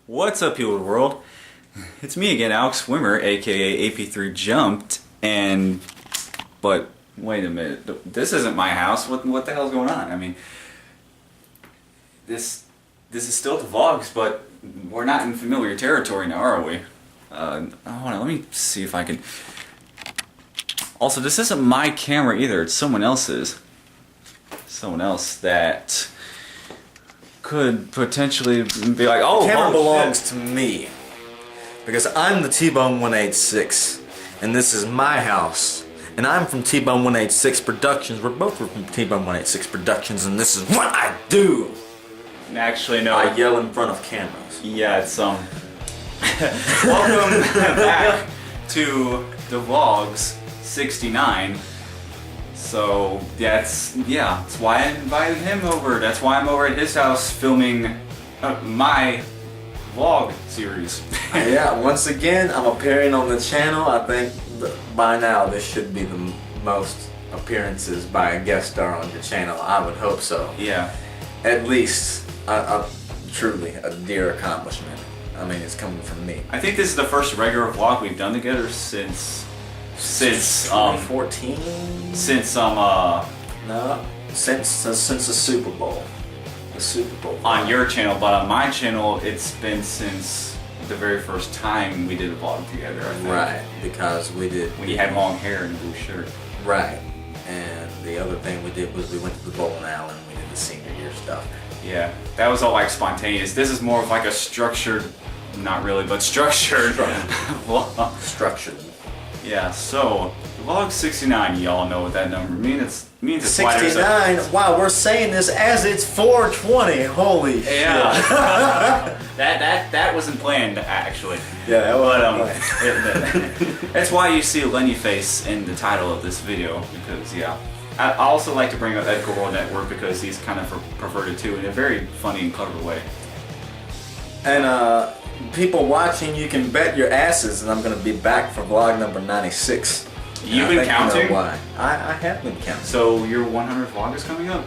What's up, people of the world? It's me again, Alex Swimmer, aka AP3 Jumped, but wait a minute, this isn't my house. What the hell's going on? I mean, this is still the VLogz, but we're not in familiar territory now, are we? Let me see if I can. Also, this isn't my camera either. It's someone else's. Someone else that could potentially be like, oh, the camera belongs shit to me because I'm the T-Bone 186 and this is my house and I'm from T-Bone 186 Productions. We're both from T-Bone 186 Productions and this is what I do. Actually, no. I yell in front of cameras. Yeah, it's welcome back to the VLogz 69. So that's why I invited him over. That's why I'm over at his house filming my vlog series. Yeah, once again, I'm appearing on the channel. I think by now this should be the most appearances by a guest star on your channel. I would hope so. Yeah. At least, truly a dear accomplishment. I mean, it's coming from me. I think this is the first regular vlog we've done together since 2014. Since the Super Bowl. The Super Bowl. On your channel, but on my channel, it's been since the very first time we did a vlog together. I think. Right, because we did. When you had long hair and a blue shirt. Right, and the other thing we did was we went to the bowling alley and we did the senior year stuff. Yeah, that was all like spontaneous. This is more of like a structured, not really, but structured vlog. Structured. Yeah, so VLogz 69, y'all know what that number means. It means it's 69. Wow, we're saying this as it's 420. Holy shit! Yeah, that wasn't planned actually. Yeah, that wasn't planned. That's why you see a Lenny face in the title of this video, because I also like to bring up Edgar World Network because he's kind of perverted too in a very funny and clever way. And people watching, you can bet your asses that I'm going to be back for vlog number 96. You've been counting? You know why. I have been counting. So your 100th vlog is coming up?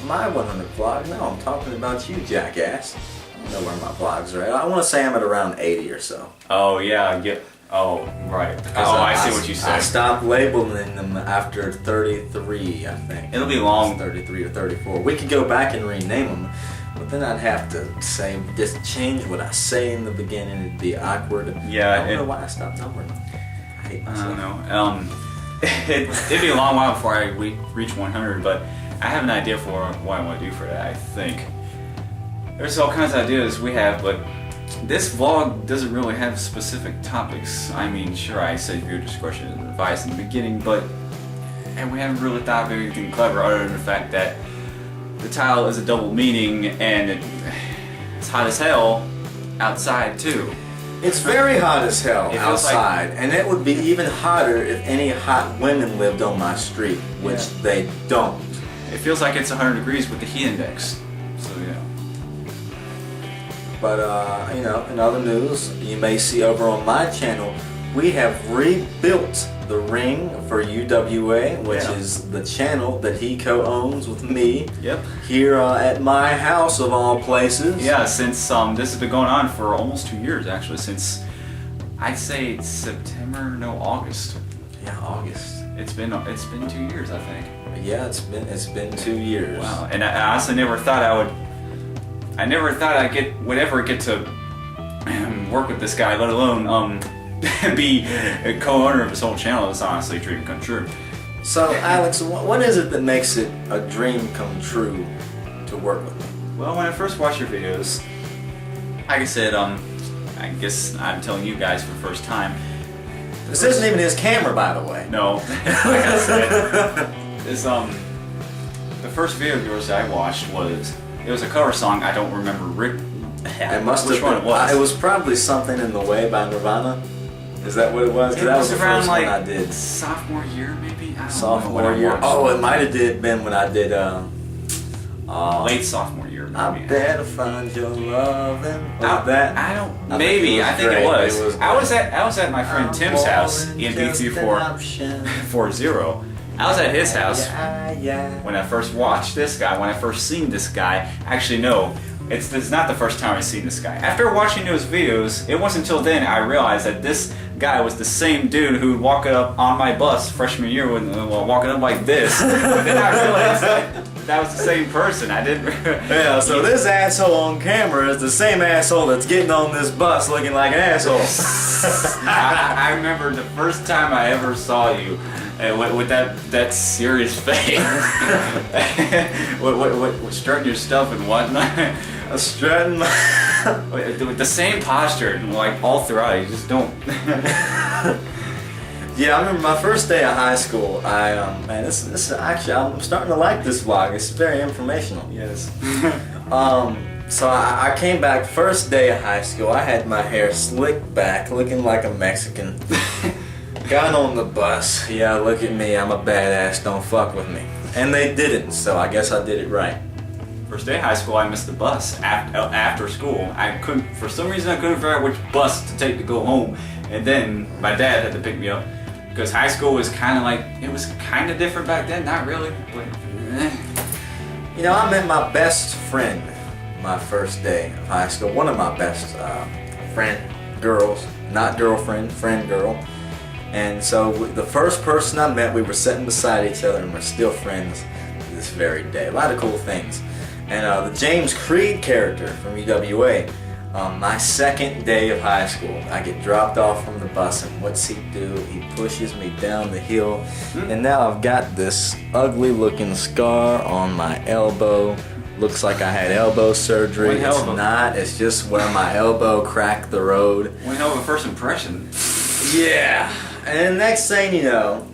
My 100th vlog? No, I'm talking about you, jackass. I don't know where my vlogs are at. I want to say I'm at around 80 or so. Oh yeah, oh right. I see what you said. I stopped labeling them after 33, I think. It'll be long. 33 or 34. We could go back and rename them. But then I'd have to just change what I say in the beginning. It'd be awkward. Yeah. I don't know why I stopped numbering them. I hate myself. I don't know. It'd be a long while before we reach 100, but I have an idea for what I want to do for that, I think. There's all kinds of ideas we have, but this vlog doesn't really have specific topics. I mean, sure, I said your discretion is advice in the beginning, and we haven't really thought of anything clever other than the fact that the title is a double meaning, and it's hot as hell outside too. It's very hot as hell outside, and it would be even hotter if any hot women lived on my street, which they don't. It feels like it's 100 degrees with the heat index, so yeah. But in other news, you may see over on my channel, we have rebuilt the ring for UWA, which is the channel that he co-owns with me. Yep. Here at my house of all places. Yeah, since this has been going on for almost 2 years actually, since I'd say August. Yeah, August. It's been 2 years, I think. Yeah, it's been 2 years. Wow. And I honestly never thought would ever get to work with this guy, let alone be a co-owner of his whole channel. It's honestly a dream come true. So Alex, what is it that makes it a dream come true to work with me? Well, when I first watched your videos, like I said, I guess I'm telling you guys for the first time. This isn't even his camera, by the way. No, like I said, this the first video of yours I watched was a cover song. I don't remember which one it was. It was probably Something in the Way by Nirvana. Is that what it was? It that was the around first like one I did. Sophomore year, maybe. I don't Sophomore know when year. I watched. Oh, it might have been when I did. Late sophomore year, maybe. I better find your loving. I don't. Maybe I think it was. I was at my friend Tim's house in BT440. I was at his house when I first watched this guy. When I first seen this guy. Actually, no. it's not the first time I've seen this guy. After watching those videos, it wasn't until then I realized that this guy was the same dude who would walk up on my bus freshman year walking up like this. But then I realized that was the same person. I didn't. Yeah, so this asshole on camera is the same asshole that's getting on this bus looking like an asshole. I remember the first time I ever saw you. With that serious face, with strutting your stuff and whatnot, Strutting with the same posture and like all throughout, you just don't. Yeah, I remember my first day of high school. Man, this is actually, I'm starting to like this vlog. It's very informational. Yes. So I came back first day of high school. I had my hair slicked back, looking like a Mexican. Got on the bus. Yeah, look at me. I'm a badass. Don't fuck with me. And they didn't, so I guess I did it right. First day of high school, I missed the bus after school. I couldn't, for some reason, I couldn't figure out which bus to take to go home. And then my dad had to pick me up because high school was kind of like, it was kind of different back then. Not really, but. You know, I met my best friend my first day of high school. One of my best friend girls, not girlfriend, friend girl. And so the first person I met, we were sitting beside each other and we're still friends to this very day. A lot of cool things. And the James Creed character from UWA, my second day of high school, I get dropped off from the bus and what's he do? He pushes me down the hill and now I've got this ugly looking scar on my elbow. Looks like I had elbow surgery. It's not, it's just where my elbow cracked the road. One hell of a first impression. Yeah. And next thing you know,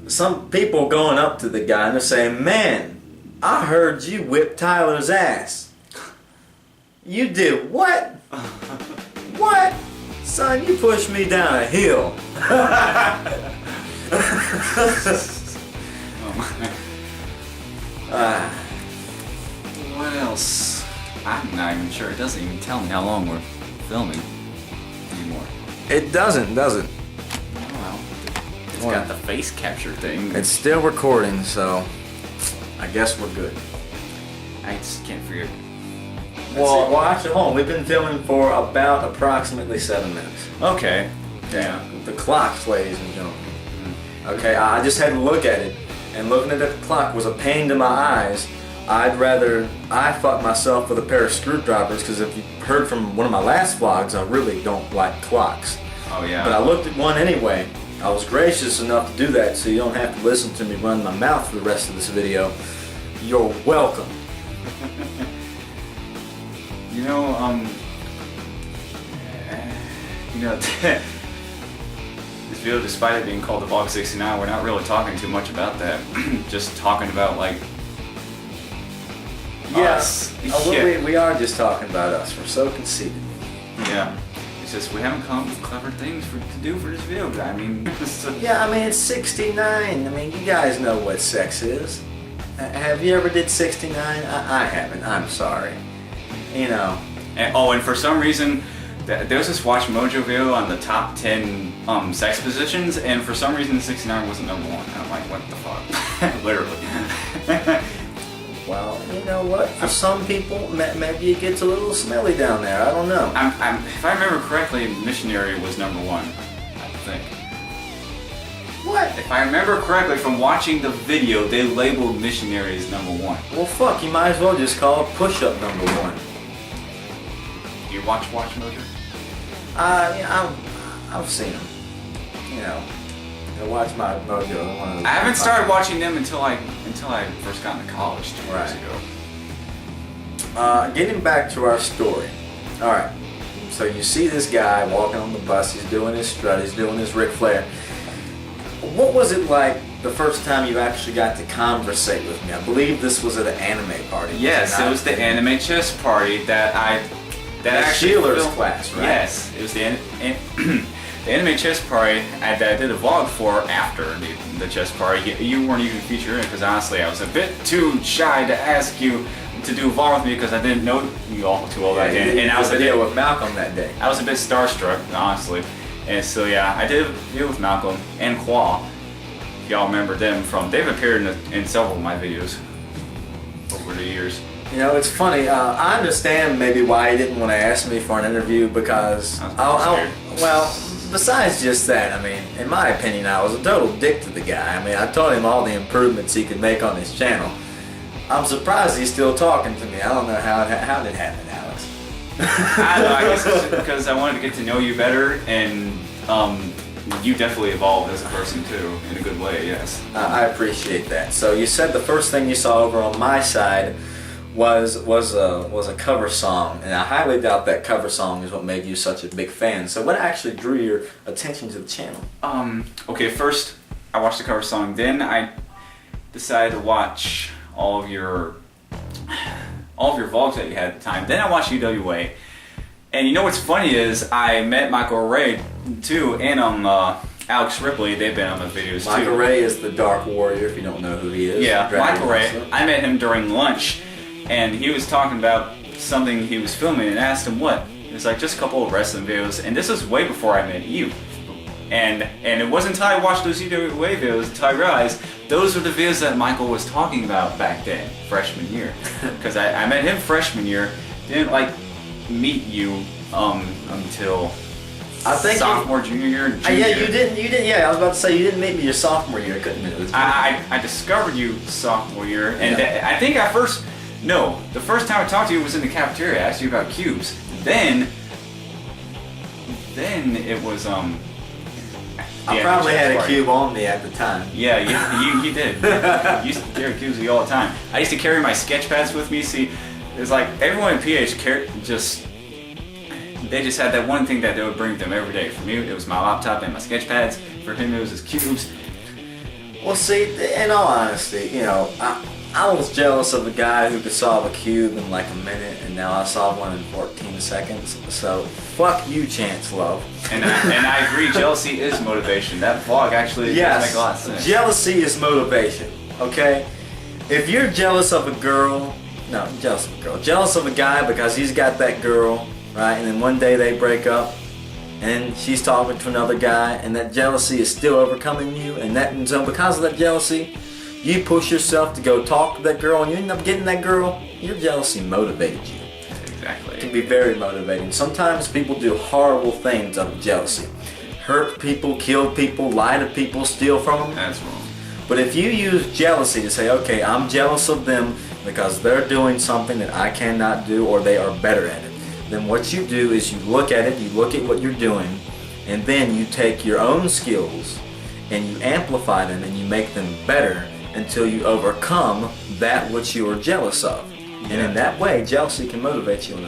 some people going up to the guy and they're saying, "Man, I heard you whip Tyler's ass." You did what? What? Son, you pushed me down a hill. What else? I'm not even sure. It doesn't even tell me how long we're filming anymore. It doesn't, does it? It's got the face capture thing. It's still recording, so I guess we're good. I just can't figure. Well, actually, hold on. We've been filming for about approximately 7 minutes. Okay. Yeah. The clocks, ladies and gentlemen. Okay, I just had to look at it, and looking at the clock was a pain to my eyes. I'd rather fuck myself with a pair of screwdrivers, because if you heard from one of my last vlogs, I really don't like clocks. Oh yeah. But I looked at one anyway. I was gracious enough to do that, so you don't have to listen to me run my mouth for the rest of this video. You're welcome. You know, this video, despite it being called the VLogz 69, we're not really talking too much about that. Just talking about like. Yes. Yeah. We are just talking about us. We're so conceited. Yeah. It's just we haven't come up with clever things to do for this video. I mean. Yeah, I mean it's 69. I mean you guys know what sex is. Have you ever did 69? I haven't. I'm sorry. You know. And for some reason, there's this Watch Mojo video on the top 10 sex positions, and for some reason 69 wasn't #1. I'm like, what the fuck? Literally. Well, you know what? For some people, maybe it gets a little smelly down there. I don't know. If I remember correctly, Missionary was #1, I think. What? If I remember correctly from watching the video, they labeled Missionary as #1. Well, fuck, you might as well just call it Push-Up #1. You watch Mojo? Yeah, I've seen them. You know, I watch my Mojo. One of those I haven't started watching them until I first got into college 2 years ago. Getting back to our story. All right. So you see this guy walking on the bus. He's doing his strut. He's doing his Ric Flair. What was it like the first time you actually got to conversate with me? I believe this was at an anime party. Yes, it was the anime chess party that actually Sheeler's class, right? Yes, it was the the anime chess party that I did a vlog for after the chess party. You weren't even featured in it because honestly I was a bit too shy to ask you to do a vlog with me because I didn't know you all too well that day. And I was a video with Malcolm that day. I was a bit starstruck, honestly. And so yeah, I did a video with Malcolm and Qua. If y'all remember them they've appeared in several of my videos over the years. You know, it's funny. I understand maybe why he didn't want to ask me for an interview because, well, besides just that, I mean, in my opinion, I was a total dick to the guy. I mean, I told him all the improvements he could make on his channel. I'm surprised he's still talking to me. I don't know how did it happen, Alex. I don't know, I guess it's because I wanted to get to know you better, and you definitely evolved as a person too, in a good way, yes. I appreciate that. So you said the first thing you saw over on my side was a cover song, and I highly doubt that cover song is what made you such a big fan. So what actually drew your attention to the channel? Okay, first I watched the cover song, then I decided to watch all of your vlogs that you had at the time. Then I watched UWA, and you know what's funny is I met Michael Ray too, and Alex Ripley. They've been on the videos too. Michael Ray is the Dark Warrior, if you don't know who he is. Yeah, Michael Ray. I met him during lunch, and he was talking about something he was filming, and I asked him what. It was like just a couple of wrestling videos, and this was way before I met you. And it wasn't until I watched those UWA videos until I realized those were the videos that Michael was talking about back then, freshman year. Because I met him freshman year, didn't like meet you until I think sophomore, junior year. Yeah, you didn't. Yeah, I was about to say you didn't meet me your sophomore year. I couldn't admit it. I discovered you sophomore year, and I think the first time I talked to you was in the cafeteria. I asked you about cubes. Then it was I probably had a cube on me at the time. Yeah, you did. You used to carry cubes with you all the time. I used to carry my sketch pads with me. See, it's like everyone in PH they just had that one thing that they would bring with them every day. For me, it was my laptop and my sketch pads. For him, it was his cubes. Well, see, in all honesty, you know, I was jealous of a guy who could solve a cube in like a minute, and now I solve one in 14 seconds. So, fuck you, Chance Love. And I agree, jealousy is motivation. That vlog actually does make a lot of sense. Jealousy is motivation, okay? If you're jealous of a girl, jealous of a guy because he's got that girl, right? And then one day they break up, and she's talking to another guy, and that jealousy is still overcoming you, and so because of that jealousy, you push yourself to go talk to that girl, and you end up getting that girl. Your jealousy motivated you. Exactly. It can be very motivating. Sometimes people do horrible things out of jealousy. Hurt people, kill people, lie to people, steal from them. That's wrong. But if you use jealousy to say, okay, I'm jealous of them because they're doing something that I cannot do, or they are better at it, then what you do is you look at it, you look at what you're doing, and then you take your own skills and you amplify them and you make them better until you overcome that which you are jealous of. And in that way, jealousy can motivate you in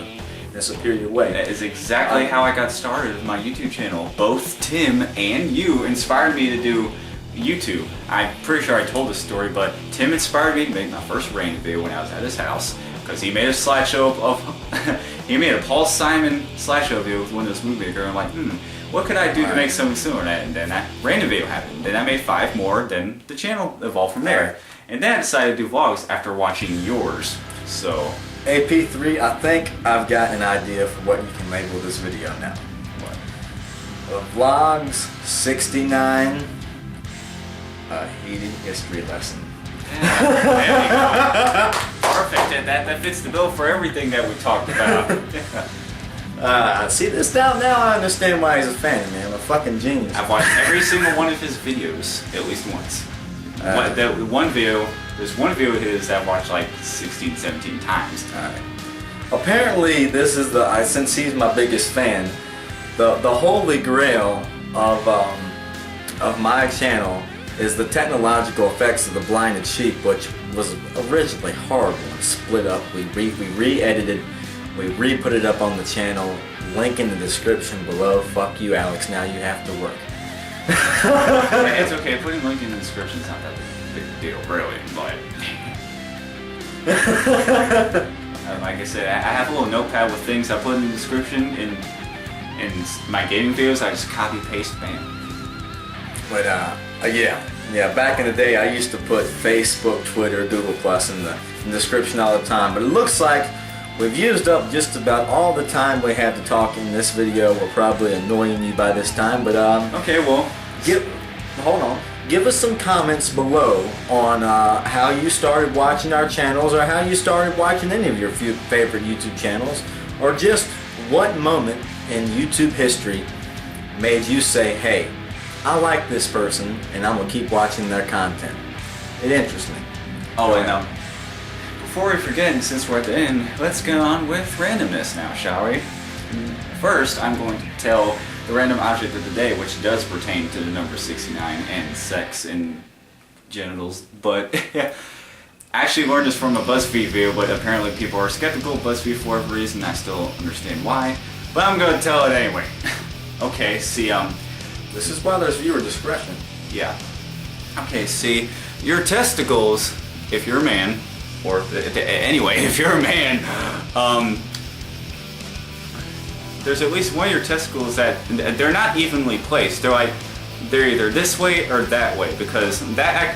a superior way. That is exactly how I got started with my YouTube channel. Both Tim and you inspired me to do YouTube. I'm pretty sure I told this story, but Tim inspired me to make my first rain video when I was at his house, because he made a slideshow of he made a Paul Simon slideshow video with Windows Movie Maker. I'm like, what could I do to make something similar to that? And then that random video happened. Then I made 5 more, then the channel evolved from there. And then I decided to do vlogs after watching yours. So AP3, I think I've got an idea for what you can label this video now. What? VLogz 69, a heated history lesson. Yeah, there you go. Perfect. That fits the bill for everything that we talked about. See this now I understand why he's a fan, man. I'm a fucking genius. I've watched every single one of his videos at least once. There's one video of his that I've watched like 16, 17 times. Alright. Apparently this is since he's my biggest fan, the holy grail of my channel is the technological effects of the blinded sheep, which was originally horrible and split up. We re-edited, we re-put it up on the channel, link in the description below. Fuck you, Alex, now you have to work. It's okay, putting a link in the description is not that big a deal, really, but like I said, I have a little notepad with things I put in the description. In my gaming videos, I just copy paste, bam. But yeah, back in the day I used to put Facebook, Twitter, Google Plus in the description all the time, but it looks like we've used up just about all the time we had to talk in this video. We're probably annoying you by this time, but okay, well, hold on. give us some comments below on how you started watching our channels, or how you started watching any of your favorite YouTube channels, or just what moment in YouTube history made you say, hey, I like this person and I'm going to keep watching their content. It interests me. Oh, and before we forget, and since we're at the end, let's get on with randomness now, shall we? First, I'm going to tell the random object of the day, which does pertain to the number 69 and sex and genitals, but I actually learned this from a BuzzFeed video, but apparently people are skeptical of BuzzFeed for whatever reason. I still don't understand why, but I'm going to tell it anyway. Okay, see, this is why there's viewer discretion. Yeah. Okay, see, your testicles, if you're a man, or anyway, if you're a man, there's at least one of your testicles that they're not evenly placed. They're either this way or that way, because that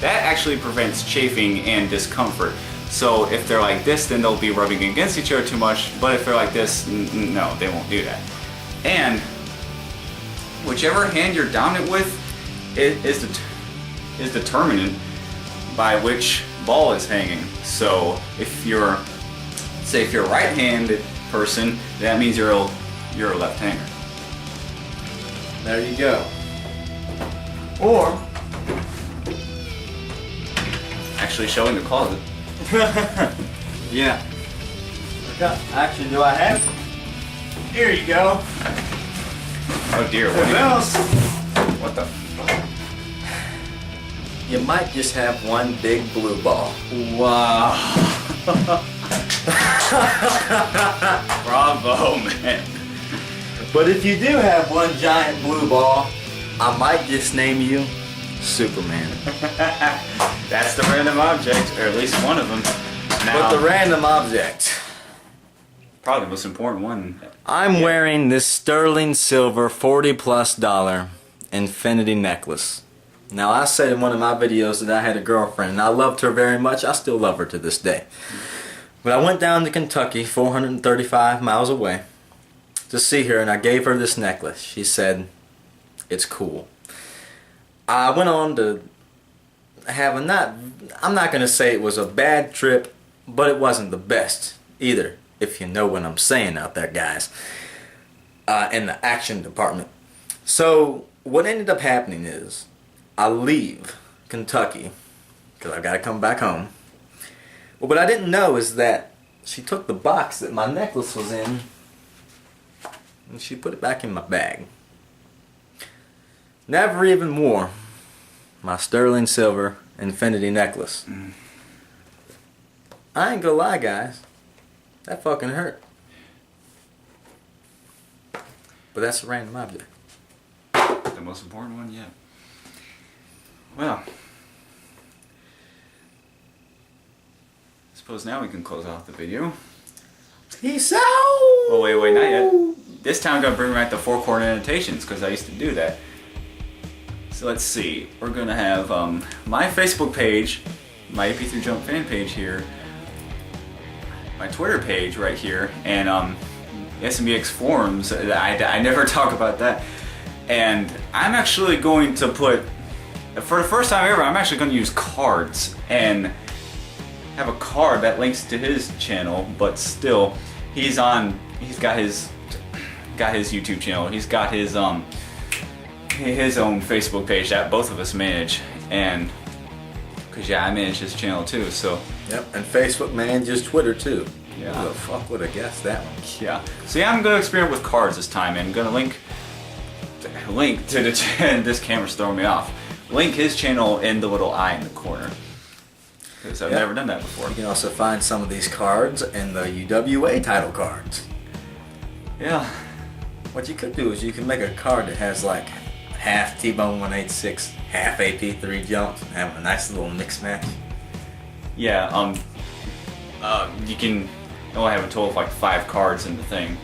actually prevents chafing and discomfort. So if they're like this, then they'll be rubbing against each other too much, but if they're like this, no, they won't do that. And whichever hand you're dominant with is determined by which ball is hanging. So if you're a right-handed person, that means you're a left-hander. There you go. Or actually showing the closet. yeah. Actually, do I have? Here you go. Oh dear. What else? What the fuck? You might just have one big blue ball. Wow. Bravo, man. But if you do have one giant blue ball, I might just name you Superman. That's the random object, or at least one of them. Now, but the random object, probably the most important one. I'm wearing this sterling silver $40+ infinity necklace. Now, I said in one of my videos that I had a girlfriend and I loved her very much. I still love her to this day. But I went down to Kentucky, 435 miles away, to see her, and I gave her this necklace. She said, it's cool. I went on to have I'm not going to say it was a bad trip, but it wasn't the best either, if you know what I'm saying out there, guys, in the action department. So what ended up happening is I leave Kentucky because I've got to come back home. But what I didn't know is that she took the box that my necklace was in and she put it back in my bag. Never even wore my sterling silver infinity necklace. I ain't gonna lie, guys. That fucking hurt. But that's a random object. The most important one yet. Well, I suppose now we can close off the video. Peace out! Oh, wait, not yet. This time I'm gonna bring back the four-chord annotations because I used to do that. So let's see. We're gonna have my Facebook page, my AP3 Jump fan page here, my Twitter page right here, and SMBX forums. I never talk about that. And I'm actually going to put, for the first time ever, I'm actually going to use cards and have a card that links to his channel, but still, he's got his YouTube channel. He's got his own Facebook page that both of us manage, and because I manage his channel too. So yep, and Facebook manages Twitter too. Yeah. Who the fuck would have guessed that one? Yeah. So yeah, I'm gonna experiment with cards this time, and I'm gonna link to the this camera's throwing me off. Link his channel in the little eye in the corner, because I've never done that before. You can also find some of these cards in the UWA title cards. Yeah. What you could do is you can make a card that has like half T-Bone 186, half AP3 jumps, and have a nice little mix match. Yeah. You can only have a total of like 5 cards in the thing.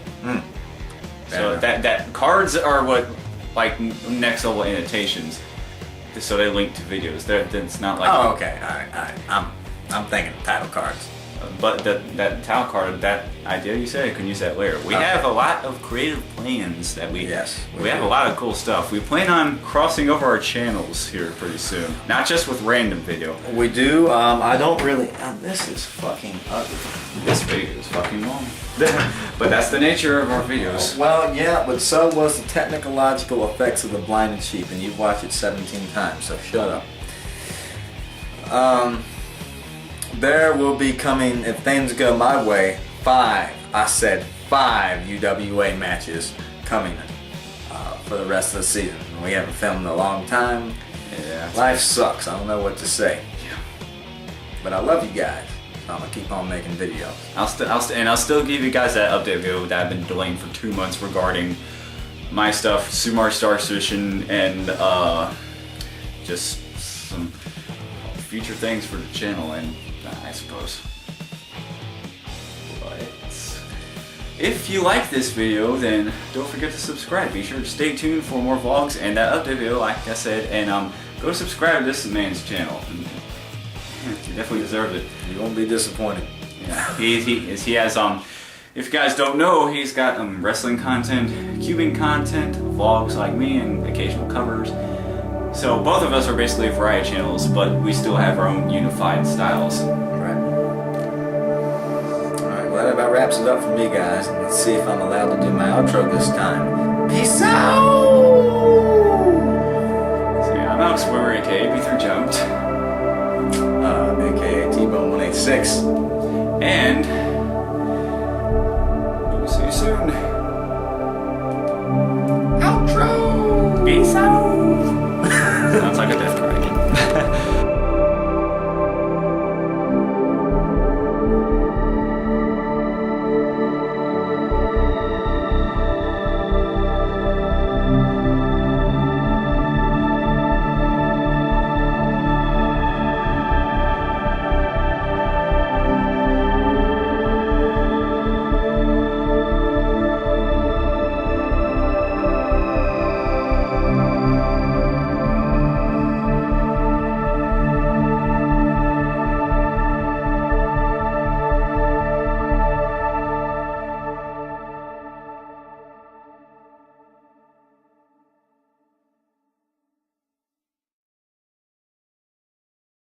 So that cards are what like next level annotations. So they link to videos. It's not like. Oh, okay. All right. I'm thinking title cards. But that towel card, that idea you said, you can use that later. We have a lot of creative plans that we have a lot of cool stuff. We plan on crossing over our channels here pretty soon, not just with random video. We do. I don't really. This is fucking ugly. This video is fucking long. But that's the nature of our videos. Well, yeah, but so was the technological effects of The Blind and Cheap, and you've watched it 17 times, so shut up. There will be coming, if things go my way, 5 UWA matches coming for the rest of the season. We haven't filmed in a long time. Yeah. Life sucks. I don't know what to say. Yeah. But I love you guys. So I'm gonna keep on making videos. I'll still give you guys that update video that I've been delaying for 2 months regarding my stuff, Sumar Star Station, and just some future things for the channel, and I suppose. But if you like this video, then don't forget to subscribe. Be sure to stay tuned for more vlogs and that update video, like I said, and go subscribe to this man's channel. He definitely deserves it. You won't be disappointed. Yeah, he has if you guys don't know, he's got wrestling content, cubing content, vlogs like me, and occasional covers. So both of us are basically variety channels, but we still have our own unified styles. Right. Alright, well that about wraps it up for me, guys. Let's see if I'm allowed to do my outro this time. Peace out! So yeah, I'm Alex Weber, aka B3 Jumped. aka T-Bone 186. And